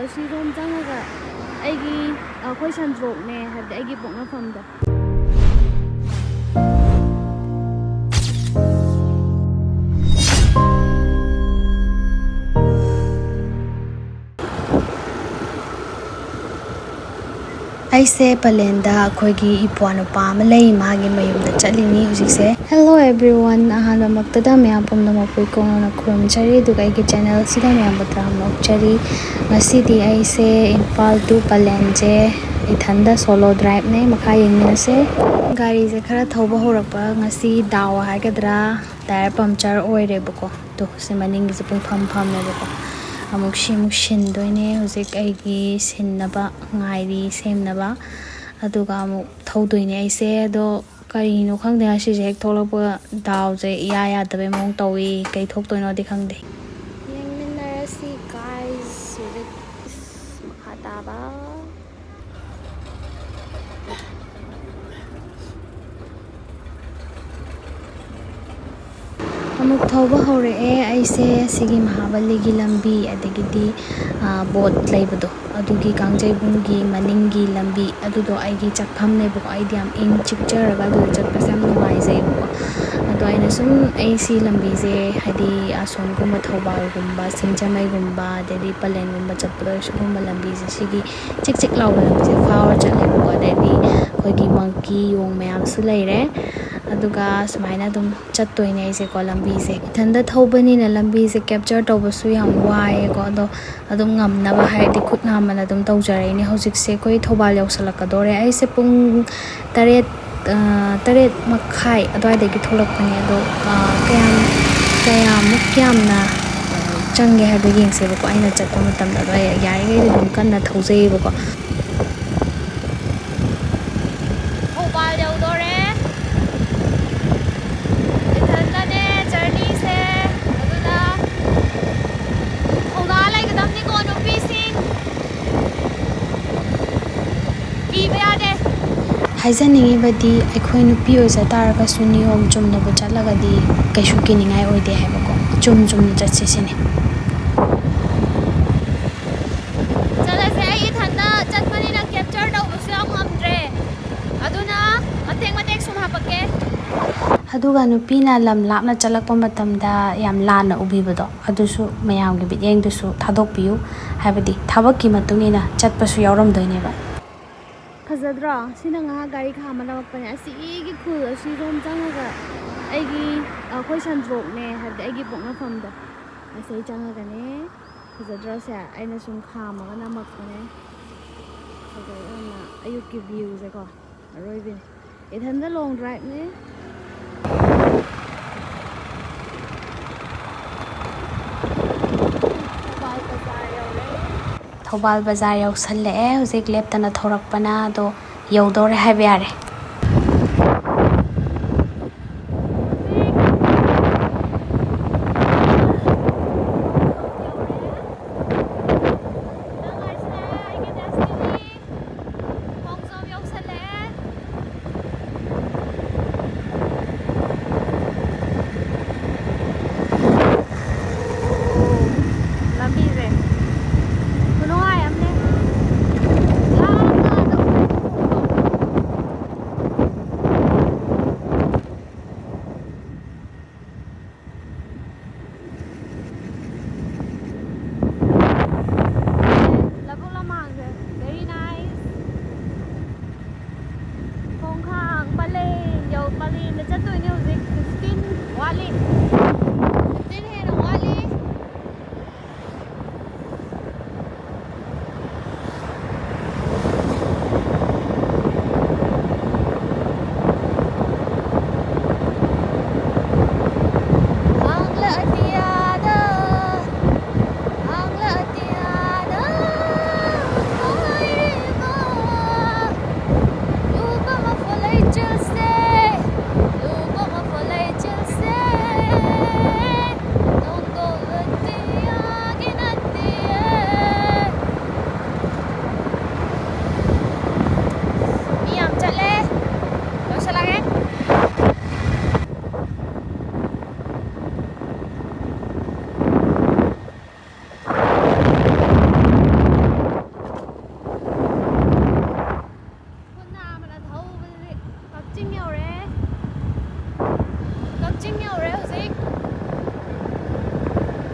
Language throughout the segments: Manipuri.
ꯑꯁꯤꯔꯣꯝ ꯆꯪꯉꯒ ꯑꯩꯈꯣꯏ ꯁꯟꯗ꯭ꯔꯣꯛꯅꯦ ꯍꯥꯏꯕꯗꯤ ꯑꯩꯒꯤ ꯄꯣꯛꯅꯐꯝꯗꯣ ꯑꯩꯁꯦ ꯄꯂꯦꯟꯗ ꯑꯩꯈꯣꯏꯒꯤ ꯏꯄ꯭ꯋꯥ ꯅꯨꯄꯥ ꯑꯃ ꯂꯩ ꯃꯥꯒꯤ ꯃꯌꯨꯝꯗ ꯆꯠꯂꯤꯅꯤ ꯍꯧꯖꯤꯛꯁꯦ ꯍꯦꯜꯂꯣ ꯑꯦꯚ꯭ꯔꯤꯋꯥꯟ ꯑꯍꯥꯟꯕꯃꯛꯇꯗ ꯃꯌꯥꯝ ꯄꯨꯝꯅꯃꯛꯄꯨ ꯏꯀꯣꯡꯅ ꯈꯨꯔꯨꯝꯖꯔꯤ ꯑꯗꯨꯒ ꯑꯩꯒꯤ ꯆꯦꯅꯦꯜꯁꯤꯗ ꯃꯌꯥꯝꯕꯨ ꯇꯔꯥꯝꯅ ꯑꯣꯛꯆꯔꯤ ꯉꯁꯤꯗꯤ ꯑꯩꯁꯦ ꯏꯝꯐꯥꯜ ꯇꯨ ꯄꯂꯦꯟꯁꯦ ꯏꯊꯟꯗ ꯁꯣꯂꯣ ꯗ꯭ꯔꯥꯏꯕꯅꯦ ꯃꯈꯥ ꯌꯦꯡꯃꯤꯟꯅꯁꯦ ꯒꯥꯔꯤꯁꯦ ꯈꯔ ꯊꯧꯕ ꯍꯧꯔꯛꯄ ꯉꯁꯤ ꯗꯥꯎ ꯍꯥꯏꯒꯗ꯭ꯔꯥ ꯇꯥꯌꯔ ꯄꯝꯆꯔ ꯑꯣꯏꯔꯦꯕꯀꯣ ꯑꯗꯣ ꯁꯤ ꯃꯅꯤꯡꯒꯤꯁꯦ ꯄꯨꯡꯐꯝ ꯐꯝꯃꯦꯕꯀꯣ ꯑꯃꯨꯛ ꯁꯤꯟꯗꯣꯏꯅꯦ ꯍꯧꯖꯤꯛ ꯑꯩꯒꯤ ꯁꯤꯟꯅꯕ ꯉꯥꯏꯔꯤ ꯁꯦꯝꯅꯕ ꯑꯗꯨꯒ ꯑꯃꯨꯛ ꯊꯧꯗꯣꯏꯅꯦ ꯑꯩꯁꯦ ꯑꯗꯣ ꯀꯔꯤꯅꯣ ꯈꯪꯗꯦ ꯉꯁꯤꯁꯦ ꯍꯦꯛ ꯊꯣꯛꯂꯛꯄ ꯗꯥꯎꯁꯦ ꯏꯌꯥ ꯌꯥꯗꯕꯩ ꯃꯑꯣꯡ ꯇꯧꯏ ꯀꯩ ꯊꯣꯛꯇꯣꯏꯅꯣꯗꯤ ꯈꯪꯗꯦ ꯌꯦꯡꯃꯤꯟꯅꯔꯁꯤ ꯒꯥꯏꯁ ꯍꯧꯖꯤꯛ ꯃꯈꯥ ꯇꯥꯕ ꯑꯃꯨꯛ ꯊꯧꯕ ꯍꯧꯔꯛꯑꯦ ꯑꯩꯁꯦ ꯁꯤꯒꯤ ꯃꯍꯥꯕꯂꯤꯒꯤ ꯂꯝꯕꯤ ꯑꯗꯒꯤꯗꯤ ꯕꯣꯠ ꯂꯩꯕꯗꯣ ꯑꯗꯨꯒꯤ ꯀꯥꯡꯖꯩꯕꯨꯡꯒꯤ ꯃꯅꯤꯡꯒꯤ ꯂꯝꯕꯤ ꯑꯗꯨꯗꯣ ꯑꯩꯒꯤ ꯆꯠꯐꯝꯅꯦꯕꯀꯣ ꯑꯩꯗꯤ ꯌꯥꯝ ꯏꯪ ꯆꯤꯛꯆꯔꯒ ꯑꯗꯨꯗ ꯆꯠꯄꯁꯦ ꯌꯥꯝ ꯅꯨꯡꯉꯥꯏꯖꯩꯕꯀꯣ ꯑꯗꯣ ꯑꯩꯅ ꯁꯨꯝ ꯑꯩ ꯁꯤ ꯂꯝꯕꯤꯁꯦ ꯍꯥꯏꯗꯤ ꯑꯁꯣꯝꯒꯨꯝꯕ ꯊꯧꯕꯥꯜꯒꯨꯝꯕ ꯁꯤꯡꯖꯃꯩꯒꯨꯝꯕ ꯑꯗꯩꯗꯤ ꯄꯂꯦꯟꯒꯨꯝꯕ ꯆꯠꯄꯗ ꯁꯤꯒꯨꯝꯕ ꯂꯝꯕꯤꯁꯦ ꯁꯤꯒꯤ ꯆꯤꯛ ꯆꯤꯛ ꯂꯥꯎꯕ ꯂꯝꯕꯤꯁꯦ ꯐꯥꯎꯔ ꯆꯠꯂꯦꯕꯀꯣ ꯑꯗꯩꯗꯤ ꯑꯩꯈꯣꯏꯒꯤ ꯃꯪꯀꯤ ꯌꯣꯡ ꯃꯌꯥꯝꯁꯨ ꯂꯩꯔꯦ ꯑꯗꯨꯒ ꯁꯨꯃꯥꯏꯅ ꯑꯗꯨꯝ ꯆꯠꯇꯣꯏꯅꯦ ꯑꯩꯁꯦꯀꯣ ꯂꯝꯕꯤꯁꯦ ꯏꯊꯟꯗ ꯊꯧꯕꯅꯤꯅ ꯂꯝꯕꯤꯁꯦ ꯀꯦꯞꯆꯔ ꯇꯧꯕꯁꯨ ꯌꯥꯝ ꯋꯥꯏꯑꯦꯀꯣ ꯑꯗꯣ ꯑꯗꯨꯝ ꯉꯝꯅꯕ ꯍꯥꯏꯔꯗꯤ ꯈꯨꯠ ꯅꯥꯝꯃꯅ ꯑꯗꯨꯝ ꯇꯧꯖꯔꯛꯏꯅꯦ ꯍꯧꯖꯤꯛꯁꯦ ꯑꯩꯈꯣꯏ ꯊꯧꯕꯥꯜ ꯌꯧꯁꯜꯂꯛꯀꯗꯣꯔꯦ ꯑꯩꯁꯦ ꯄꯨꯡ 8:30 ꯑꯗꯨꯋꯥꯏꯗꯒꯤ ꯊꯣꯛꯂꯛꯄꯅꯦ ꯑꯗꯣ ꯀꯌꯥꯃꯨꯛ ꯌꯥꯝꯅ ꯆꯪꯒꯦ ꯍꯥꯏꯕ ꯌꯦꯡꯁꯦꯕꯀꯣ ꯑꯩꯅ ꯆꯠꯄ ꯃꯇꯝꯗ ꯑꯗꯣ ꯑꯩ ꯌꯥꯔꯤꯈꯩꯗꯤ ꯑꯗꯨꯝ ꯀꯟꯅ ꯊꯧꯖꯩꯌꯦꯕꯀꯣ ꯊꯧꯕꯥꯜ ꯌꯧꯗꯣꯔꯦ ꯏꯊꯟꯗꯅꯦ ꯖꯔꯅꯤꯁꯦ ꯑꯗꯨꯅ ꯊꯧꯅꯥ ꯂꯩꯒꯗꯕꯅꯤꯀꯣ ꯅꯨꯄꯤꯁꯤꯡ ꯀꯤꯕ ꯌꯥꯗꯦ ꯍꯥꯏꯖꯅꯤꯡꯉꯤꯕꯗꯤ ꯑꯩꯈꯣꯏ ꯅꯨꯄꯤ ꯑꯣꯏꯖ ꯇꯥꯔꯒꯁꯨ ꯅꯤꯌꯣꯝ ꯆꯨꯝꯅꯕꯨ ꯆꯠꯂꯒꯗꯤ ꯀꯩꯁꯨ ꯀꯤꯅꯤꯡꯉꯥꯏ ꯑꯣꯏꯗꯦ ꯍꯥꯏꯕꯀꯣ ꯆꯨꯝꯅ ꯆꯠꯁꯤ ꯁꯤꯅꯤ ꯆꯠꯂꯁꯦ ꯑꯩ ꯏꯊꯟꯗ ꯆꯠꯄꯅꯤꯅ ꯀꯦꯞꯆꯔ ꯇꯧꯕꯁꯨ ꯌꯥꯝ ꯉꯝꯗ꯭ꯔꯦ ꯑꯗꯨꯅ ꯃꯇꯦꯛ ꯁꯨꯝ ꯍꯥꯄꯛꯀꯦ ꯑꯗꯨꯒ ꯅꯨꯄꯤꯅ ꯂꯝ ꯂꯥꯞꯅ ꯆꯠꯂꯛꯄ ꯃꯇꯝꯗ ꯌꯥꯝ ꯂꯥꯟꯅ ꯎꯕꯤꯕꯗꯣ ꯑꯗꯨꯁꯨ ꯃꯌꯥꯝꯒꯤ ꯃꯤꯠꯌꯦꯡꯗꯨꯁꯨ ꯊꯥꯗꯣꯛꯄꯤꯌꯨ ꯍꯥꯏꯕꯗꯤ ꯊꯕꯛꯀꯤ ꯃꯇꯨꯡ ꯏꯟꯅ ꯆꯠꯄꯁꯨ ꯌꯥꯎꯔꯝꯗꯣꯏꯅꯦꯕ ꯐꯖꯗ꯭ꯔꯣ ꯁꯤꯅ ꯉꯥꯏꯍꯥꯛ ꯒꯥꯔꯤ ꯈꯥꯝꯃ ꯅꯝꯃꯛꯄꯅꯦ ꯑꯁꯤꯒꯤ ꯈꯨꯜ ꯑꯁꯤꯔꯣꯝ ꯆꯪꯉꯒ ꯑꯩꯈꯣꯏ ꯁꯟꯗ꯭ꯔꯣꯛꯅꯦ ꯍꯥꯏꯕꯗꯤ ꯑꯩꯒꯤ ꯄꯣꯛꯅꯐꯝꯗꯣ ꯑꯁꯤ ꯆꯪꯉꯒꯅꯦ ꯐꯖꯗ꯭ꯔꯣꯁꯦ ꯑꯩꯅ ꯁꯨꯝ ꯈꯥꯝꯃꯒ ꯅꯝꯃꯛꯄꯅꯦ ꯐꯖꯩ ꯌꯥꯝꯅ ꯑꯌꯨꯛꯀꯤ ꯚ꯭ꯌꯨꯁꯦꯀꯣ ꯑꯔꯣꯏꯕꯤꯅꯦ ꯏꯊꯟꯗ ꯂꯣꯡ ꯗ꯭ꯔꯥꯏꯕꯅꯦ ꯊꯧꯕꯥꯜ ꯕꯖꯥꯔ ꯌꯧꯁꯜꯂꯛꯑꯦ ꯍꯧꯖꯤꯛ ꯂꯦꯞꯇꯅ ꯊꯧꯔꯛꯄꯅ ꯑꯗꯣ ꯌꯧꯗꯧꯔꯦ ꯍꯥꯏꯕ ꯌꯥꯔꯦ ꯄꯂꯦꯟꯗ ꯆꯠꯇꯣꯏꯅꯦ ꯍꯧꯖꯤꯛ 15 ꯋꯥꯠꯂꯤ 15 ꯍꯦꯟꯅ ꯋꯥꯠꯂꯤ ꯀꯛꯆꯤꯡ ꯌꯧꯔꯦ ꯍꯧꯖꯤꯛ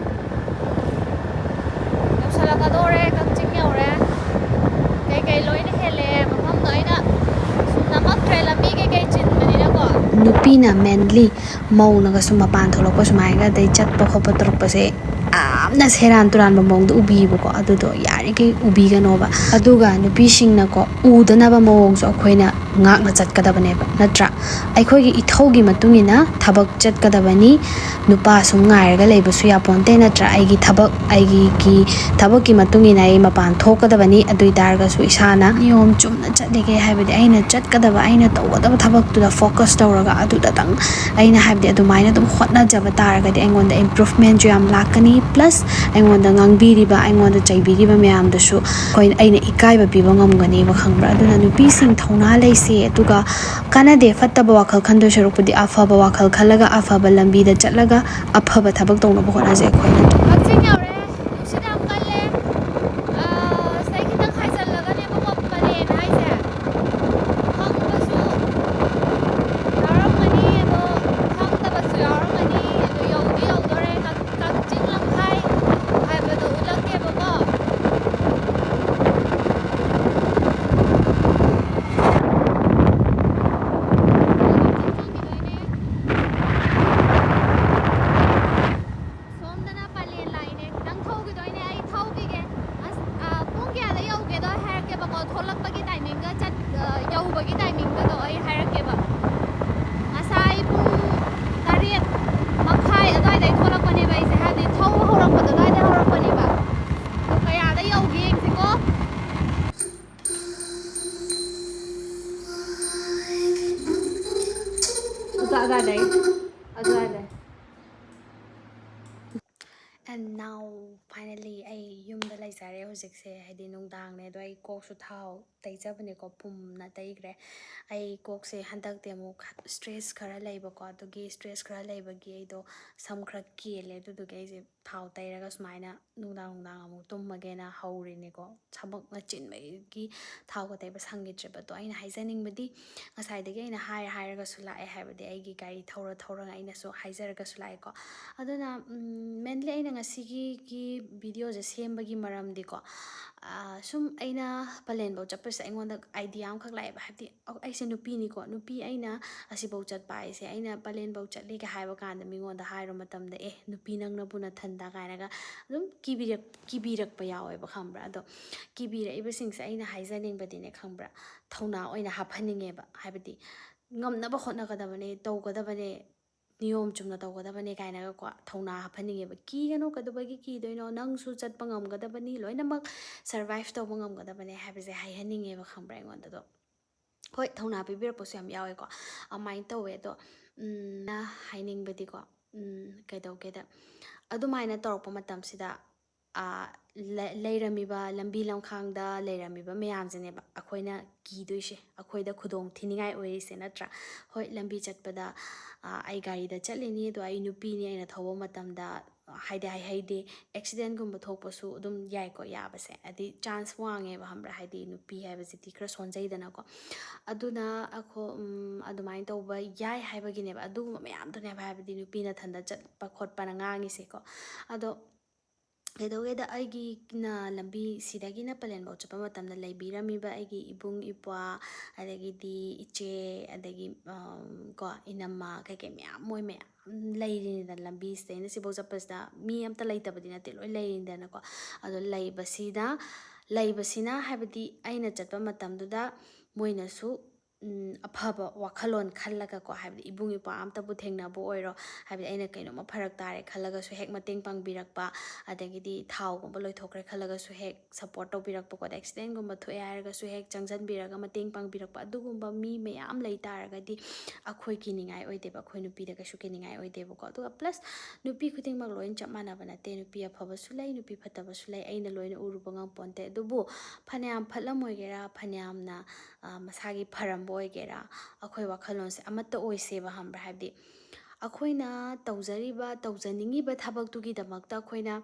ꯌꯧꯁꯜꯂꯛꯀꯗꯣꯔꯦ ꯀꯛꯆꯤꯡ ꯌꯧꯔꯦ ꯀꯩꯀꯩ ꯂꯣꯏꯅ ꯍꯦꯜꯂꯦ ꯃꯐꯝꯗꯣ ꯑꯩꯅ ꯁꯨꯝ ꯅꯝꯃꯛꯇ꯭ꯔꯦ ꯂꯝꯕꯤ ꯀꯩꯀꯩ ꯆꯤꯟꯕꯅꯤꯅꯀꯣ ꯅꯨꯄꯤꯅ ꯃꯦꯟꯂꯤ ꯃꯧꯅꯒ ꯁꯨꯝ ꯃꯄꯥꯟ ꯊꯣꯛꯂꯛꯄ ꯁꯨꯃꯥꯏꯅ ꯑꯗꯩ ꯆꯠꯄ ꯈꯣꯠꯄ ꯇꯧꯔꯛꯄꯁꯦ ꯌꯥꯝꯅ ꯁꯦꯔꯥꯟ ꯇꯨꯔꯥꯟꯕ ꯃꯑꯣꯡꯗ ꯎꯕꯤꯌꯦꯕꯀꯣ ꯑꯗꯨꯗꯣ ꯌꯥꯔꯤꯈꯩ ꯎꯕꯤꯒꯅꯣꯕ ꯑꯗꯨꯒ ꯅꯨꯄꯤꯁꯤꯡꯅꯀꯣ ꯎꯗꯅꯕ ꯃꯑꯣꯡꯁꯨ ꯑꯩꯈꯣꯏꯅ ꯉꯥꯛꯅ ꯆꯠꯀꯗꯕꯅꯦꯕ ꯅꯠꯇ꯭ꯔꯥ ꯑꯩꯈꯣꯏꯒꯤ ꯏꯊꯧꯒꯤ ꯃꯇꯨꯡꯏꯟꯅ ꯊꯕꯛ ꯆꯠꯀꯗꯕꯅꯤ ꯅꯨꯄꯥ ꯁꯨꯝ ꯉꯥꯏꯔꯒ ꯂꯩꯕꯁꯨ ꯌꯥꯄꯣꯟꯇꯦ ꯅꯠꯇ꯭ꯔꯥ ꯑꯩꯒꯤ ꯊꯕꯛꯀꯤ ꯃꯇꯨꯡꯏꯟꯅ ꯑꯩ ꯃꯄꯥꯟ ꯊꯣꯛꯀꯗꯕꯅꯤ ꯑꯗꯨ ꯑꯣꯏꯇꯥꯔꯒꯁꯨ ꯏꯁꯥꯅ ꯅꯤꯌꯣꯝ ꯆꯨꯝꯅ ꯆꯠꯂꯤꯒꯦ ꯍꯥꯏꯕꯗꯤ ꯑꯩꯅ ꯆꯠꯀꯗꯕ ꯑꯩꯅ ꯇꯧꯒꯗꯕ ꯊꯕꯛꯇꯨꯗ ꯐꯣꯀꯁ ꯇꯧꯔꯒ ꯑꯗꯨꯗꯇꯪ ꯑꯩꯅ ꯍꯥꯏꯕꯗꯤ ꯑꯗꯨꯃꯥꯏꯅ ꯑꯗꯨꯝ ꯍꯣꯠꯅꯖꯕ ꯇꯥꯔꯒꯗꯤ ꯑꯩꯉꯣꯟꯗ ꯏꯝꯄ꯭ꯔꯨꯚꯃꯦꯟꯁꯨ ꯌꯥꯝ ꯂꯥꯛꯀꯅꯤ ꯄ꯭ꯂꯁ ꯑꯩꯉꯣꯟꯗ ꯉꯥꯡꯕꯤꯔꯤꯕ ꯑꯩꯉꯣꯟꯗ ꯆꯩꯕꯤꯔꯤꯕ ꯃꯌꯥꯝꯗꯨꯁꯨ ꯑꯩꯅ ꯏꯀꯥꯏꯕ ꯄꯤꯕ ꯉꯝꯒꯅꯦꯕ ꯈꯪꯕ꯭ꯔꯥ ꯑꯗꯨꯅ ꯅꯨꯄꯤꯁꯤꯡ ꯊꯧꯅꯥ ꯂꯩꯁꯦ ꯑꯗꯨꯒ ꯀꯥꯟꯅꯗꯦ ꯐꯠꯇꯕ ꯋꯥꯈꯜ ꯈꯟꯗꯣꯏ ꯁꯔꯨꯛꯄꯨꯗꯤ ꯑꯐꯕ ꯋꯥꯈꯜ ꯈꯜꯂꯒ ꯑꯐꯕ ꯂꯝꯕꯤꯗ ꯆꯠꯂꯒ ꯑꯐꯕ ꯊꯕꯛ ꯇꯧꯅꯕ ꯍꯣꯠꯅꯖꯦ ꯑꯩꯈꯣꯏꯅ ꯀꯛꯆꯤꯡ ꯌꯧꯔꯦ ꯅꯨꯡꯁꯤꯠ ꯌꯥꯝ ꯀꯜꯂꯦ ꯁꯤꯗꯩ ꯈꯤꯇꯪ ꯍꯥꯏꯖꯜꯂꯒꯅꯦꯕꯀꯣ ꯄꯂꯦꯟ ꯍꯥꯏꯁꯦ ꯈꯪꯕꯁꯨ ꯌꯥꯎꯔꯝꯒꯅꯤ ꯑꯗꯣ ꯈꯪꯗꯕꯁꯨ ꯌꯥꯎꯔꯝꯒꯅꯤ ꯑꯗꯣ ꯌꯧꯗꯤ ꯌꯧꯗꯣꯔꯦ ꯀꯛꯆꯤꯡ ꯂꯝꯈꯥꯏ ꯍꯥꯏꯕꯗꯣ ꯎꯠꯂꯛꯀꯦꯕꯀꯣ ꯁꯣꯝꯗꯅ ꯄꯂꯦꯟ ꯂꯥꯛꯏꯅꯦ ꯈꯤꯇꯪ ꯊꯧꯈꯤꯗꯣꯏꯅꯦ ꯑꯩ ꯊꯧꯈꯤꯒꯦ ꯄꯨꯡ ꯀꯌꯥꯗ ꯌꯧꯒꯦꯗꯣ ꯑꯩ ꯍꯥꯏꯔꯛꯀꯦꯕꯀꯣ ꯊꯣꯛꯂꯛꯄꯒꯤ ꯇꯥꯏꯃꯤꯡꯒ ꯌꯧꯕꯒꯤ ꯇꯥꯏꯃꯤꯡꯒꯗꯣ ꯑꯩ ꯍꯥꯏꯔꯛꯀꯦꯕ ꯉꯁꯥꯏ ꯄꯨꯡ 8:30 ꯑꯗꯨꯋꯥꯏꯗꯩ ꯊꯣꯛꯂꯛꯄꯅꯦꯕ ꯑꯩꯁꯦ ꯍꯥꯏꯕꯗꯤ ꯊꯧꯕ ꯍꯧꯔꯛꯄꯗ ꯑꯗꯨꯋꯥꯏꯗ ꯍꯧꯔꯛꯄꯅꯦꯕ ꯑꯗꯣ ꯀꯌꯥꯗ ꯌꯧꯒꯦ ꯌꯦꯡꯁꯤꯀꯣ ꯑꯗꯨꯋꯥꯏꯗꯩ ꯑꯦꯟ ꯅꯥꯎ ꯐꯥꯏꯅꯦꯜꯂꯤ ꯑꯩ ꯌꯨꯝꯗ ꯂꯩꯖꯔꯦ ꯍꯧꯖꯤꯛꯁꯦ ꯍꯥꯏꯗꯤ ꯅꯨꯡꯗꯥꯡꯅꯦ ꯑꯗꯣ ꯑꯩ ꯀꯣꯛꯁꯨ ꯊꯥꯎ ꯇꯩꯖꯕꯅꯦꯀꯣ ꯄꯨꯝꯅ ꯇꯩꯈ꯭ꯔꯦ ꯑꯩ ꯀꯣꯛꯁꯦ ꯍꯟꯗꯛꯇꯤ ꯑꯃꯨꯛ ꯏꯁꯇ꯭ꯔꯦꯁ ꯈꯔ ꯂꯩꯕꯀꯣ ꯑꯗꯨꯒꯤ ꯏꯁꯇ꯭ꯔꯦꯁ ꯈꯔ ꯂꯩꯕꯒꯤ ꯑꯩꯗꯣ ꯁꯝ ꯈꯔ ꯀꯦꯜꯂꯦ ꯑꯗꯨꯗꯨꯒꯤ ꯑꯩꯁꯦ ꯊꯥꯎ ꯇꯩꯔꯒ ꯁꯨꯃꯥꯏꯅ ꯅꯨꯡꯗꯥꯡ ꯑꯃꯨꯛ ꯇꯨꯝꯃꯒꯦꯅ ꯍꯧꯔꯤꯅꯦꯀꯣ ꯊꯕꯛꯅ ꯆꯤꯟꯕꯒꯤ ꯊꯥꯎꯒ ꯇꯩꯕ ꯁꯪꯈꯤꯗ꯭ꯔꯦꯕ ꯑꯗꯣ ꯑꯩꯅ ꯍꯥꯏꯖꯅꯤꯡꯕꯗꯤ ꯉꯁꯥꯏꯗꯒꯤ ꯑꯩꯅ ꯍꯥꯏꯔꯒꯁꯨ ꯂꯥꯛꯑꯦ ꯍꯥꯏꯕꯗꯤ ꯑꯩꯒꯤ ꯒꯥꯔꯤ ꯊꯧꯔꯒ ꯑꯩꯅꯁꯨ ꯍꯥꯏꯖꯔꯒꯁꯨ ꯂꯥꯛꯑꯦꯀꯣ ꯑꯗꯨꯅ ꯃꯦꯟꯂꯤ ꯑꯩꯅ ꯉꯁꯤꯒꯤ ꯚꯤꯗꯤꯑꯣꯁꯦ ꯁꯦꯝꯕꯒꯤ ꯃꯔꯝꯗꯤꯀꯣ ꯁꯨꯝ ꯑꯩꯅ ꯄꯂꯦꯟꯐꯧ ꯆꯠꯄꯁꯦ ꯑꯩꯉꯣꯟꯗ ꯑꯥꯏꯗꯤꯌꯥ ꯑꯃꯈꯛ ꯂꯥꯛꯑꯦꯕ ꯍꯥꯏꯕꯗꯤ ꯑꯩꯁꯦ ꯅꯨꯄꯤꯅꯤꯀꯣ ꯅꯨꯄꯤ ꯑꯩꯅ ꯑꯁꯤꯐꯧ ꯆꯠꯄ ꯍꯥꯏꯁꯦ ꯑꯩꯅ ꯄꯂꯦꯟꯐꯧ ꯆꯠꯂꯤꯒ ꯍꯥꯏꯕ ꯀꯥꯟꯗ ꯃꯤꯉꯣꯟꯗ ꯍꯥꯏꯔꯨ ꯃꯇꯝꯗ ꯅꯨꯄꯤ ꯅꯪꯅꯕꯨ ꯅꯊꯟꯗ ꯀꯥꯏꯅꯒ ꯑꯗꯨꯝ ꯀꯤꯕꯤꯔꯛꯄ ꯌꯥꯎꯋꯦꯕ ꯈꯪꯕ꯭ꯔꯥ ꯑꯗꯣ ꯀꯤꯕꯤꯔꯛꯏꯕꯁꯤꯡꯁꯦ ꯑꯩꯅ ꯍꯥꯏꯖꯅꯤꯡꯕꯗꯤꯅꯦ ꯈꯪꯕ꯭ꯔꯥ ꯊꯧꯅꯥ ꯑꯣꯏꯅ ꯍꯥꯞꯍꯟꯅꯤꯡꯉꯦꯕ ꯍꯥꯏꯕꯗꯤ ꯉꯝꯅꯕ ꯍꯣꯠꯅꯒꯗꯕꯅꯦ ꯇꯧꯒꯗꯕꯅꯦ ꯅꯤꯌꯣꯝ ꯆꯨꯝꯅ ꯇꯧꯒꯗꯕꯅꯦ ꯀꯥꯏꯅꯒꯀꯣ ꯊꯧꯅꯥ ꯍꯥꯞꯍꯟꯅꯤꯡꯉꯦꯕ ꯀꯤꯒꯅꯣ ꯀꯩꯗꯧꯕꯒꯤ ꯀꯤꯗꯣꯏꯅꯣ ꯅꯪꯁꯨ ꯆꯠꯄ ꯉꯝꯒꯗꯕꯅꯤ ꯂꯣꯏꯅꯃꯛ ꯁꯔꯚꯥꯏꯚ ꯇꯧꯕ ꯉꯝꯒꯗꯕꯅꯦ ꯍꯥꯏꯕꯁꯦ ꯍꯥꯏꯍꯟꯅꯤꯡꯉꯦꯕ ꯈꯪꯕ꯭ꯔꯥ ꯑꯩꯉꯣꯟꯗꯗꯣ ꯍꯣꯏ ꯊꯧꯅꯥ ꯄꯤꯕꯤꯔꯛꯄꯁꯨ ꯌꯥꯝ ꯌꯥꯎꯋꯦꯀꯣ ꯑꯗꯨꯃꯥꯏꯅ ꯇꯧꯋꯦ ꯑꯗꯣ ꯍꯥꯏꯅꯤꯡꯕꯗꯤꯀꯣ ꯀꯩꯗꯧꯒꯦꯗ ꯑꯗꯨꯃꯥꯏꯅ ꯇꯧꯔꯛꯄ ꯃꯇꯝꯁꯤꯗ ꯂꯩꯔꯝꯃꯤꯕ ꯂꯝꯕꯤ ꯂꯝꯈꯥꯡꯗ ꯂꯩꯔꯝꯃꯤꯕ ꯃꯌꯥꯝꯁꯤꯅꯦꯕ ꯑꯩꯈꯣꯏꯅ ꯀꯤꯗꯣꯏꯁꯦ ꯑꯩꯈꯣꯏꯗ ꯈꯨꯗꯣꯡ ꯊꯤꯅꯤꯡꯉꯥꯏ ꯑꯣꯏꯔꯤꯁꯦ ꯅꯠꯇ꯭ꯔꯥ ꯍꯣꯏ ꯂꯝꯕꯤ ꯆꯠꯄꯗ ꯑꯩ ꯒꯥꯔꯤꯗ ꯆꯠꯂꯤꯅꯤ ꯑꯗꯣ ꯑꯩ ꯅꯨꯄꯤꯅꯤ ꯑꯩꯅ ꯊꯧꯕ ꯃꯇꯝꯗ ꯍꯩꯗꯦ ꯑꯦꯛꯁꯤꯗꯦꯟꯒꯨꯝꯕ ꯊꯣꯛꯄꯁꯨ ꯑꯗꯨꯝ ꯌꯥꯏꯀꯣ ꯌꯥꯕꯁꯦ ꯍꯥꯏꯗꯤ ꯆꯥꯟꯁ ꯋꯥꯡꯉꯦꯕ ꯈꯪꯕ꯭ꯔꯥ ꯍꯥꯏꯗꯤ ꯅꯨꯄꯤ ꯍꯥꯏꯕꯁꯤꯗꯤ ꯈꯔ ꯁꯣꯟꯖꯩꯗꯅꯀꯣ ꯑꯗꯨꯅ ꯑꯗꯨꯃꯥꯏꯅ ꯇꯧꯕ ꯌꯥꯏ ꯍꯥꯏꯕꯒꯤꯅꯦꯕ ꯑꯗꯨꯒꯨꯝꯕ ꯃꯌꯥꯝꯗꯨꯅꯦꯕ ꯍꯥꯏꯕꯗꯤ ꯅꯨꯄꯤ ꯅꯊꯟꯗ ꯆꯠꯄ ꯈꯣꯠꯄꯅ ꯉꯥꯡꯉꯤꯁꯦꯀꯣ ꯑꯗꯣ ꯀꯩꯗꯧꯒꯦꯗ ꯑꯩꯒꯤꯅ ꯂꯝꯕꯤ ꯁꯤꯗꯒꯤꯅ ꯄꯂꯦꯟꯐꯧ ꯆꯠꯄ ꯃꯇꯝꯗ ꯂꯩꯕꯤꯔꯝꯃꯤꯕ ꯑꯩꯒꯤ ꯏꯕꯨꯡ ꯏꯄ꯭ꯋꯥ ꯑꯗꯒꯤꯗꯤ ꯏꯆꯦ ꯑꯗꯒꯤ ꯀꯣ ꯏꯅꯝꯃ ꯀꯩꯀꯩ ꯃꯌꯥꯝ ꯃꯣꯏ ꯃꯌꯥꯝ ꯂꯩꯔꯤꯅꯤꯗꯅ ꯂꯝꯕꯤꯁꯤꯗ ꯑꯩꯅ ꯁꯤꯐꯧ ꯆꯠꯄꯁꯤꯗ ꯃꯤ ꯑꯝꯇ ꯂꯩꯇꯕꯗꯤ ꯅꯠꯇꯦ ꯂꯣꯏ ꯂꯩꯔꯤꯅꯤꯗꯅꯀꯣ ꯑꯗꯣ ꯂꯩꯕꯁꯤꯅ ꯍꯥꯏꯕꯗꯤ ꯑꯩꯅ ꯆꯠꯄ ꯃꯇꯝꯗꯨꯗ ꯃꯣꯏꯅꯁꯨ ꯑꯐꯕ ꯋꯥꯈꯜꯂꯣꯟ ꯈꯜꯂꯒꯀꯣ ꯍꯥꯏꯕꯗꯤ ꯏꯕꯨꯡ ꯏꯄ꯭ꯋꯥ ꯑꯝꯇꯕꯨ ꯊꯦꯡꯅꯕ ꯑꯣꯏꯔꯣ ꯍꯥꯏꯕꯗꯤ ꯑꯩꯅ ꯀꯩꯅꯣꯝꯃ ꯐꯔꯛ ꯇꯥꯔꯦ ꯈꯜꯂꯒꯁꯨ ꯍꯦꯛ ꯃꯇꯦꯡ ꯄꯥꯡꯕꯤꯔꯛꯄ ꯑꯗꯒꯤꯗꯤ ꯊꯥꯎꯒꯨꯝꯕ ꯂꯣꯏꯊꯣꯛꯈ꯭ꯔꯦ ꯈꯜꯂꯒꯁꯨ ꯍꯦꯛ ꯁꯞꯄꯣꯔꯠ ꯇꯧꯕꯤꯔꯛꯄꯀꯣ ꯑꯦꯛꯁꯤꯗꯦꯟꯒꯨꯝꯕ ꯊꯣꯛꯑꯦ ꯍꯥꯏꯔꯒꯁꯨ ꯍꯦꯛ ꯆꯪꯁꯤꯟꯕꯤꯔꯒ ꯃꯇꯦꯡ ꯄꯥꯡꯕꯤꯔꯛꯄ ꯑꯗꯨꯒꯨꯝꯕ ꯃꯤ ꯃꯌꯥꯝ ꯂꯩ ꯇꯥꯔꯒꯗꯤ ꯑꯩꯈꯣꯏ ꯀꯤꯅꯤꯡꯉꯥꯏ ꯑꯣꯏꯗꯦꯕ ꯑꯩꯈꯣꯏ ꯅꯨꯄꯤꯗꯀꯩꯁꯨ ꯀꯤꯅꯤꯡꯉꯥꯏ ꯑꯣꯏꯗꯦꯕꯀꯣ ꯑꯗꯨꯒ ꯄ꯭ꯂꯁ ꯅꯨꯄꯤ ꯈꯨꯗꯤꯡꯃꯛ ꯂꯣꯏꯅ ꯆꯞ ꯃꯥꯟꯅꯕ ꯅꯠꯇꯦ ꯅꯨꯄꯤ ꯑꯐꯕꯁꯨ ꯂꯩ ꯅꯨꯄꯤ ꯐꯠꯇꯕꯁꯨ ꯂꯩ ꯑꯩꯅ ꯂꯣꯏꯅ ꯎꯔꯨꯕ ꯉꯝꯄꯣꯟꯇꯦ ꯑꯗꯨꯕꯨ ꯐꯅꯌꯥꯝ ꯐꯠꯂꯝꯃꯣꯏꯒꯦꯔꯥ ꯐꯅꯌꯥꯝꯅ ꯃꯁꯥꯒꯤ ꯐꯔꯝꯕ ꯑꯣꯏꯒꯦꯔꯥ ꯑꯩꯈꯣꯏ ꯋꯥꯈꯜꯂꯣꯟꯁꯦ ꯑꯃꯠꯇ ꯑꯣꯏꯁꯦꯕ ꯈꯪꯕ꯭ꯔꯥ ꯍꯥꯏꯕꯗꯤ ꯑꯩꯈꯣꯏꯅ ꯇꯧꯖꯅꯤꯡꯉꯤꯕ ꯊꯕꯛꯇꯨꯒꯤꯗꯃꯛꯇ ꯑꯩꯈꯣꯏꯅ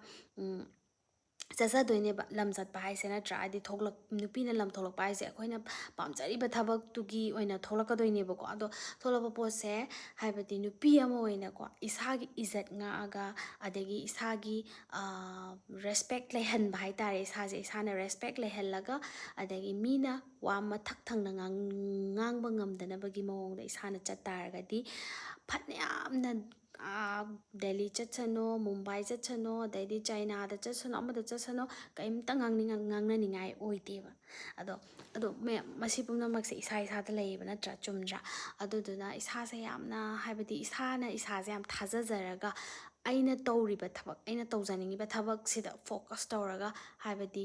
ꯆꯠꯆꯗꯣꯏꯅꯦꯕ ꯂꯝ ꯆꯠꯄ ꯍꯥꯏꯁꯦ ꯅꯠꯇ꯭ꯔꯥ ꯍꯥꯏꯗꯤ ꯅꯨꯄꯤꯅ ꯂꯝ ꯊꯣꯛꯂꯛꯄ ꯍꯥꯏꯁꯦ ꯑꯩꯈꯣꯏꯅ ꯄꯥꯝꯖꯔꯤꯕ ꯊꯕꯛꯇꯨꯒꯤ ꯑꯣꯏꯅ ꯊꯣꯛꯂꯛꯀꯗꯣꯏꯅꯦꯕꯀꯣ ꯑꯗꯣ ꯊꯣꯛꯂꯛꯄ ꯄꯣꯠꯁꯦ ꯍꯥꯏꯕꯗꯤ ꯅꯨꯄꯤ ꯑꯃ ꯑꯣꯏꯅꯀꯣ ꯏꯁꯥꯒꯤ ꯏꯖꯠ ꯉꯥꯛꯑꯒ ꯑꯗꯒꯤ ꯏꯁꯥꯒꯤ ꯔꯦꯁꯄꯦꯛ ꯂꯩꯍꯟꯕ ꯍꯥꯏꯇꯥꯔꯦ ꯏꯁꯥꯁꯦ ꯏꯁꯥꯅ ꯔꯦꯁꯄꯦꯛ ꯂꯩꯍꯜꯂꯒ ꯑꯗꯒꯤ ꯃꯤꯅ ꯋꯥ ꯃꯊꯛ ꯊꯪꯅ ꯉꯥꯡꯕ ꯉꯝꯗꯅꯕꯒꯤ ꯃꯑꯣꯡꯗ ꯏꯁꯥꯅ ꯆꯠ ꯇꯥꯔꯒꯗꯤ ꯐꯅꯌꯥꯝꯅ ꯗꯦꯜꯂꯤ ꯆꯠꯁꯅꯣ ꯃꯨꯝꯕꯥꯏ ꯆꯠꯁꯅꯣ ꯑꯗꯩꯗꯤ ꯆꯥꯏꯅꯥꯗ ꯆꯠꯁꯅꯣ ꯑꯃꯗ ꯆꯠꯁꯅꯣ ꯀꯩꯝꯇ ꯉꯥꯡꯅꯅꯤꯡꯉꯥꯏ ꯑꯣꯏꯗꯦꯕ ꯑꯗꯣ ꯃꯁꯤ ꯄꯨꯝꯅꯃꯛꯁꯦ ꯏꯁꯥ ꯏꯁꯥꯗ ꯂꯩꯌꯦꯕ ꯅꯠꯇ꯭ꯔꯥ ꯆꯨꯝꯗ꯭ꯔꯥ ꯑꯗꯨꯗꯨꯅ ꯏꯁꯥꯁꯦ ꯌꯥꯝꯅ ꯍꯥꯏꯕꯗꯤ ꯏꯁꯥꯅ ꯏꯁꯥꯁꯦ ꯌꯥꯝ ꯊꯥꯖꯖꯔꯒ ꯑꯩꯅ ꯇꯧꯔꯤꯕ ꯊꯕꯛ ꯑꯩꯅ ꯇꯧꯖꯅꯤꯡꯉꯤꯕ ꯊꯕꯛꯁꯤꯗ ꯐꯣꯀꯁ ꯇꯧꯔꯒ ꯍꯥꯏꯕꯗꯤ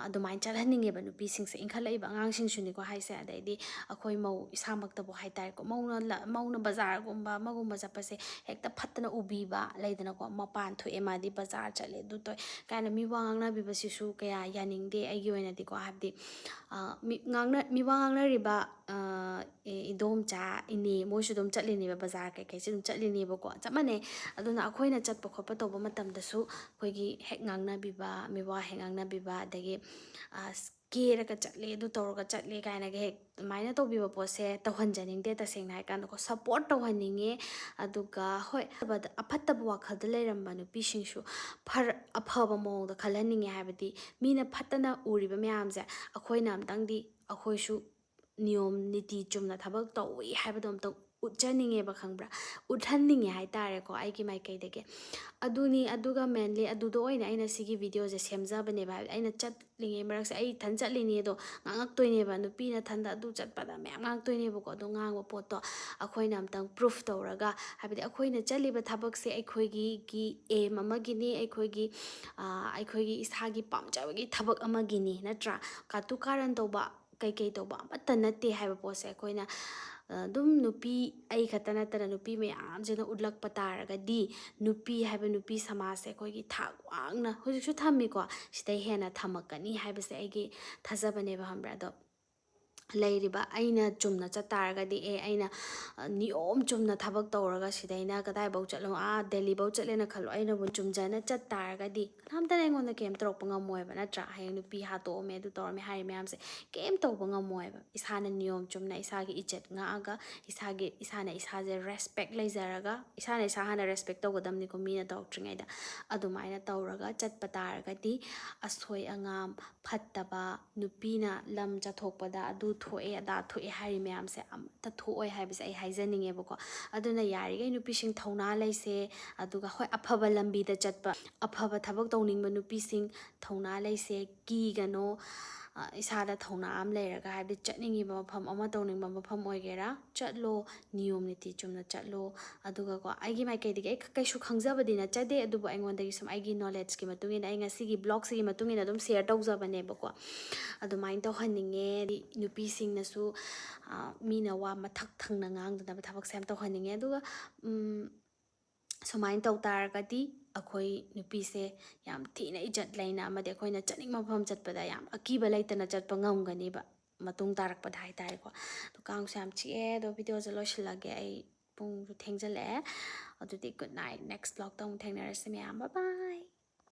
ꯑꯗꯨꯃꯥꯏꯅ ꯆꯠꯍꯟꯅꯤꯡꯉꯦꯕ ꯅꯨꯄꯤꯁꯤꯡꯁꯦ ꯏꯟꯈꯠꯂꯛꯏꯕ ꯑꯉꯥꯡꯁꯤꯡꯁꯨꯅꯤꯀꯣ ꯍꯥꯏꯁꯦ ꯑꯗꯩꯗꯤ ꯑꯩꯈꯣꯏ ꯃꯧ ꯏꯁꯥꯃꯛꯇꯕꯨ ꯍꯥꯏꯇꯥꯔꯦꯀꯣ ꯃꯧꯅ ꯕꯖꯥꯔꯒꯨꯝꯕ ꯑꯃꯒꯨꯝꯕ ꯆꯠꯄꯁꯦ ꯍꯦꯛꯇ ꯐꯠꯇꯅ ꯎꯕꯤꯕ ꯂꯩꯗꯅꯀꯣ ꯃꯄꯥꯟ ꯊꯣꯛꯑꯦ ꯃꯥꯗꯤ ꯕꯖꯥꯔ ꯆꯠꯂꯦ ꯑꯗꯨ ꯇꯧꯑꯦ ꯀꯥꯏꯅ ꯃꯤ ꯋꯥ ꯉꯥꯡꯅꯕꯤꯕꯁꯤꯁꯨ ꯀꯌꯥ ꯌꯥꯅꯤꯡꯗꯦ ꯑꯩꯒꯤ ꯑꯣꯏꯅꯗꯤꯀꯣ ꯍꯥꯏꯕꯗꯤ ꯃꯤ ꯋꯥ ꯉꯥꯡꯅꯔꯤꯕ ꯏꯗꯣꯝꯆꯥ ꯏꯅꯦ ꯃꯣꯏꯁꯨ ꯑꯗꯨꯝ ꯆꯠꯂꯤꯅꯦꯕ ꯕꯖꯥꯔ ꯀꯩꯀꯩꯁꯨ ꯑꯗꯨꯝ ꯆꯠꯂꯤꯅꯦꯕꯀꯣ ꯆꯞ ꯃꯥꯟꯅꯩ ꯑꯗꯨꯅ ꯑꯩꯈꯣꯏꯅ ꯆꯠꯄ ꯈꯣꯠꯄ ꯇꯧꯕ ꯃꯇꯝꯗꯁꯨ ꯑꯩꯈꯣꯏꯒꯤ ꯍꯦꯛ ꯉꯥꯡꯅꯕꯤꯕ ꯃꯤꯋꯥ ꯍꯦꯛ ꯉꯥꯡꯅꯕꯤꯕ ꯑꯗꯒꯤ ꯀꯦꯔꯒ ꯆꯠꯂꯦ ꯑꯗꯨ ꯇꯧꯔꯒ ꯆꯠꯂꯦ ꯀꯥꯏꯅꯒ ꯍꯦꯛ ꯑꯗꯨꯃꯥꯏꯅ ꯇꯧꯕꯤꯕ ꯄꯣꯠꯁꯦ ꯇꯧꯍꯟꯖꯅꯤꯡꯗꯦ ꯇꯁꯦꯡꯅ ꯍꯥꯏ ꯀꯥꯟꯗꯀꯣ ꯁꯞꯄꯣꯔꯠ ꯇꯧꯍꯟꯅꯤꯡꯉꯦ ꯑꯗꯨꯒ ꯍꯣꯏ ꯑꯐꯠꯇꯕ ꯋꯥꯈꯜꯗ ꯂꯩꯔꯝꯕ ꯅꯨꯄꯤꯁꯤꯡꯁꯨ ꯑꯐꯕ ꯃꯑꯣꯡꯗ ꯈꯜꯍꯟꯅꯤꯡꯉꯦ ꯍꯥꯏꯕꯗꯤ ꯃꯤꯅ ꯐꯠꯇꯅ ꯎꯔꯤꯕ ꯃꯌꯥꯝꯁꯦ ꯑꯩꯈꯣꯏꯅ ꯑꯝꯇꯪꯗꯤ ꯑꯩꯈꯣꯏꯁꯨ ꯅꯤꯌꯣꯝ ꯅꯤꯇꯤ ꯆꯨꯝꯅ ꯊꯕꯛ ꯇꯧꯏ ꯍꯥꯏꯕꯗꯣ ꯑꯝꯇꯪ ꯎꯠꯆꯅꯤꯡꯉꯦꯕ ꯈꯪꯕ꯭ꯔꯥ ꯎꯠꯍꯟꯅꯤꯡꯉꯦ ꯍꯥꯏꯇꯥꯔꯦꯀꯣ ꯑꯩꯒꯤ ꯃꯥꯏꯀꯩꯗꯒꯤ ꯑꯗꯨꯅꯤ ꯑꯗꯨꯒ ꯃꯦꯟꯂꯤ ꯑꯗꯨꯗ ꯑꯣꯏꯅ ꯑꯩꯅ ꯁꯤꯒꯤ ꯚꯤꯗꯤꯑꯣꯁꯦ ꯁꯦꯝꯖꯕꯅꯦꯕ ꯍꯥꯏꯕꯗꯤ ꯑꯩꯅ ꯆꯠꯂꯤꯉꯩ ꯃꯔꯛꯁꯦ ꯑꯩ ꯏꯊꯟ ꯆꯠꯂꯤꯅꯤ ꯑꯗꯣ ꯉꯥꯡꯉꯛꯇꯣꯏꯅꯦꯕ ꯅꯨꯄꯤꯅ ꯊꯟꯗ ꯑꯗꯨ ꯆꯠꯄꯗ ꯃꯌꯥꯝ ꯉꯥꯡꯉꯛꯇꯣꯏꯅꯦꯕꯀꯣ ꯑꯗꯣ ꯉꯥꯡꯕ ꯄꯣꯠꯇꯣ ꯑꯩꯈꯣꯏꯅ ꯑꯝꯇꯪ ꯄ꯭ꯔꯨꯐ ꯇꯧꯔꯒ ꯍꯥꯏꯕꯗꯤ ꯑꯩꯈꯣꯏꯅ ꯆꯠꯂꯤꯕ ꯊꯕꯛꯁꯦ ꯑꯩꯈꯣꯏꯒꯤ ꯑꯦꯝ ꯑꯃꯒꯤꯅꯤ ꯑꯩꯈꯣꯏꯒꯤ ꯏꯁꯥꯒꯤ ꯄꯥꯝꯖꯕꯒꯤ ꯊꯕꯛ ꯑꯃꯒꯤꯅꯤ ꯅꯠꯇ꯭ꯔꯥ ꯀꯥꯇꯨ ꯀꯥꯔꯟ ꯇꯧꯕ ꯀꯩꯀꯩ ꯇꯧꯕ ꯑꯃꯠꯇ ꯅꯠꯇꯦ ꯍꯥꯏꯕ ꯄꯣꯠꯁꯦ ꯑꯩꯈꯣꯏꯅ ꯑꯗꯨꯝ ꯅꯨꯄꯤ ꯑꯩ ꯈꯛꯇ ꯅꯠꯇꯅ ꯅꯨꯄꯤ ꯃꯌꯥꯝꯁꯤꯅ ꯎꯠꯂꯛꯄ ꯇꯥꯔꯒꯗꯤ ꯅꯨꯄꯤ ꯍꯥꯏꯕ ꯅꯨꯄꯤ ꯁꯃꯥꯖꯁꯦ ꯑꯩꯈꯣꯏꯒꯤ ꯊꯥꯛ ꯋꯥꯡꯅ ꯍꯧꯖꯤꯛꯁꯨ ꯊꯝꯃꯤꯀꯣ ꯁꯤꯗꯩ ꯍꯦꯟꯅ ꯊꯝꯃꯛꯀꯅꯤ ꯍꯥꯏꯕꯁꯦ ꯑꯩꯒꯤ ꯊꯥꯖꯕꯅꯦꯕ ꯈꯪꯕ꯭ꯔꯥ ꯑꯗꯣ ꯂꯩꯔꯤꯕ ꯑꯩꯅ ꯆꯨꯝꯅ ꯆꯠ ꯇꯥꯔꯒꯗꯤ ꯑꯩꯅ ꯅꯤꯌꯣꯝ ꯆꯨꯝꯅ ꯊꯕꯛ ꯇꯧꯔꯒ ꯁꯤꯗꯩꯅ ꯀꯗꯥꯏꯐꯥꯎ ꯆꯠꯂꯣ ꯗꯦꯜꯂꯤꯐꯥꯎ ꯆꯠꯂꯦꯅ ꯈꯜꯂꯣ ꯑꯩꯅꯕꯨ ꯆꯨꯝꯖꯅ ꯆꯠ ꯇꯥꯔꯒꯗꯤ ꯀꯅꯥꯝꯇꯅ ꯑꯩꯉꯣꯟꯗ ꯀꯩꯝ ꯇꯧꯔꯛꯄ ꯉꯝꯃꯣꯏꯕ ꯅꯠꯇ꯭ꯔꯥ ꯍꯌꯦꯡ ꯅꯨꯄꯤ ꯍꯥꯠꯇꯣꯛꯑꯝꯃꯦ ꯑꯗꯨ ꯇꯧꯔꯝꯃꯦ ꯍꯥꯏꯔꯤ ꯃꯌꯥꯝꯁꯦ ꯀꯩꯝ ꯇꯧꯕ ꯉꯝꯃꯣꯏꯕ ꯏꯁꯥꯅ ꯅꯤꯌꯣꯝ ꯆꯨꯝꯅ ꯏꯁꯥꯒꯤ ꯏꯖꯠ ꯉꯥꯛꯑꯒ ꯏꯁꯥꯅ ꯏꯁꯥꯁꯦ ꯔꯦꯁꯄꯦꯛ ꯂꯩꯖꯔꯒ ꯏꯁꯥꯅ ꯏꯁꯥ ꯍꯥꯟꯅ ꯔꯦꯁꯄꯦꯛ ꯇꯧꯒꯗꯕꯅꯤꯀꯣ ꯃꯤꯅ ꯇꯧꯔꯛꯇ꯭ꯔꯤꯉꯩꯗ ꯑꯗꯨꯃꯥꯏꯅ ꯇꯧꯔꯒ ꯆꯠꯄ ꯇꯥꯔꯒꯗꯤ ꯑꯁꯣꯏ ꯑꯉꯥꯝ ꯐꯠꯇꯕ ꯅꯨꯄꯤꯅ ꯂꯝ ꯆꯠꯊꯣꯛꯄꯗ ꯑꯗꯨ ꯊꯣꯛꯑꯦ ꯑꯗꯥ ꯊꯣꯛꯑꯦ ꯍꯥꯏꯔꯤ ꯃꯌꯥꯝꯁꯦ ꯑꯃꯠꯇ ꯊꯣꯛꯑꯣꯏ ꯍꯥꯏꯕꯁꯦ ꯑꯩ ꯍꯥꯏꯖꯅꯤꯡꯉꯦꯕꯀꯣ ꯑꯗꯨꯅ ꯌꯥꯔꯤꯈꯩ ꯅꯨꯄꯤꯁꯤꯡ ꯊꯧꯅꯥ ꯂꯩꯁꯦ ꯑꯗꯨꯒ ꯍꯣꯏ ꯑꯐꯕ ꯂꯝꯕꯤꯗ ꯆꯠꯄ ꯑꯐꯕ ꯊꯕꯛ ꯇꯧꯅꯤꯡꯕ ꯅꯨꯄꯤꯁꯤꯡ ꯊꯧꯅꯥ ꯂꯩꯁꯦ ꯀꯤꯒꯅꯣ ꯏꯁꯥꯗ ꯊꯧꯅꯥ ꯑꯃ ꯂꯩꯔꯒ ꯍꯥꯏꯕꯗꯤ ꯆꯠꯅꯤꯡꯉꯤꯕ ꯃꯐꯝ ꯑꯃ ꯇꯧꯅꯤꯡꯕ ꯃꯐꯝ ꯑꯣꯏꯒꯦꯔꯥ ꯆꯠꯂꯣ ꯅꯤꯌꯣꯝ ꯅꯤꯇꯤ ꯆꯨꯝꯅ ꯆꯠꯂꯣ ꯑꯗꯨꯒꯀꯣ ꯑꯩꯒꯤ ꯃꯥꯏꯀꯩꯗꯒꯤ ꯑꯩ ꯀꯩꯁꯨ ꯈꯪꯖꯕꯗꯤ ꯅꯠꯆꯗꯦ ꯑꯗꯨꯕꯨ ꯑꯩꯉꯣꯟꯗꯒꯤ ꯁꯨꯝ ꯑꯩꯒꯤ ꯅꯣꯂꯦꯖꯀꯤ ꯃꯇꯨꯡ ꯏꯟꯅ ꯑꯩ ꯉꯁꯤꯒꯤ ꯕ꯭ꯂꯣꯒꯁꯤꯒꯤ ꯃꯇꯨꯡ ꯏꯟꯅ ꯑꯗꯨꯝ ꯁꯦꯌꯔ ꯇꯧꯖꯕꯅꯦꯕꯀꯣ ꯑꯗꯨꯃꯥꯏꯅ ꯇꯧꯍꯟꯅꯤꯡꯉꯦ ꯅꯨꯄꯤꯁꯤꯡꯅꯁꯨ ꯃꯤꯅ ꯋꯥ ꯃꯊꯛ ꯊꯪꯅ ꯉꯥꯡꯗꯅꯕ ꯊꯕꯛꯁꯦ ꯌꯥꯝ ꯇꯧꯍꯟꯅꯤꯡꯉꯦ ꯑꯗꯨꯒ ꯁꯨꯃꯥꯏꯅ ꯇꯧ ꯇꯥꯔꯒꯗꯤ ꯑꯩꯈꯣꯏ ꯅꯨꯄꯤꯁꯦ ꯌꯥꯝ ꯊꯤꯅ ꯏꯖꯠ ꯂꯩꯅ ꯑꯃꯗꯤ ꯑꯩꯈꯣꯏꯅ ꯆꯠꯅꯤꯡꯕ ꯃꯐꯝ ꯆꯠꯄꯗ ꯌꯥꯝ ꯑꯀꯤꯕ ꯂꯩꯇꯅ ꯆꯠꯄ ꯉꯝꯒꯅꯤꯕ ꯃꯇꯨꯡ ꯇꯥꯔꯛꯄꯗ ꯍꯥꯏꯇꯥꯔꯦꯀꯣ ꯑꯗꯣ ꯀꯥꯡꯁꯨ ꯌꯥꯝ ꯆꯤꯛꯑꯦ ꯑꯗꯣ ꯚꯤꯗꯤꯑꯣꯁꯦ ꯂꯣꯏꯁꯤꯜꯂꯒꯦ ꯑꯩ ꯄꯨꯡꯁꯨ ꯊꯦꯡꯖꯤꯜꯂꯛꯑꯦ ꯑꯗꯨꯗꯤ ꯒꯨꯗ ꯅꯥꯏꯠ ꯅꯦꯛꯁ ꯕ꯭ꯂꯣꯛꯇ ꯑꯃꯨꯛ ꯊꯦꯡꯅꯔꯁꯤ ꯃꯌꯥꯝ ꯕꯥꯏ ꯕꯥꯏ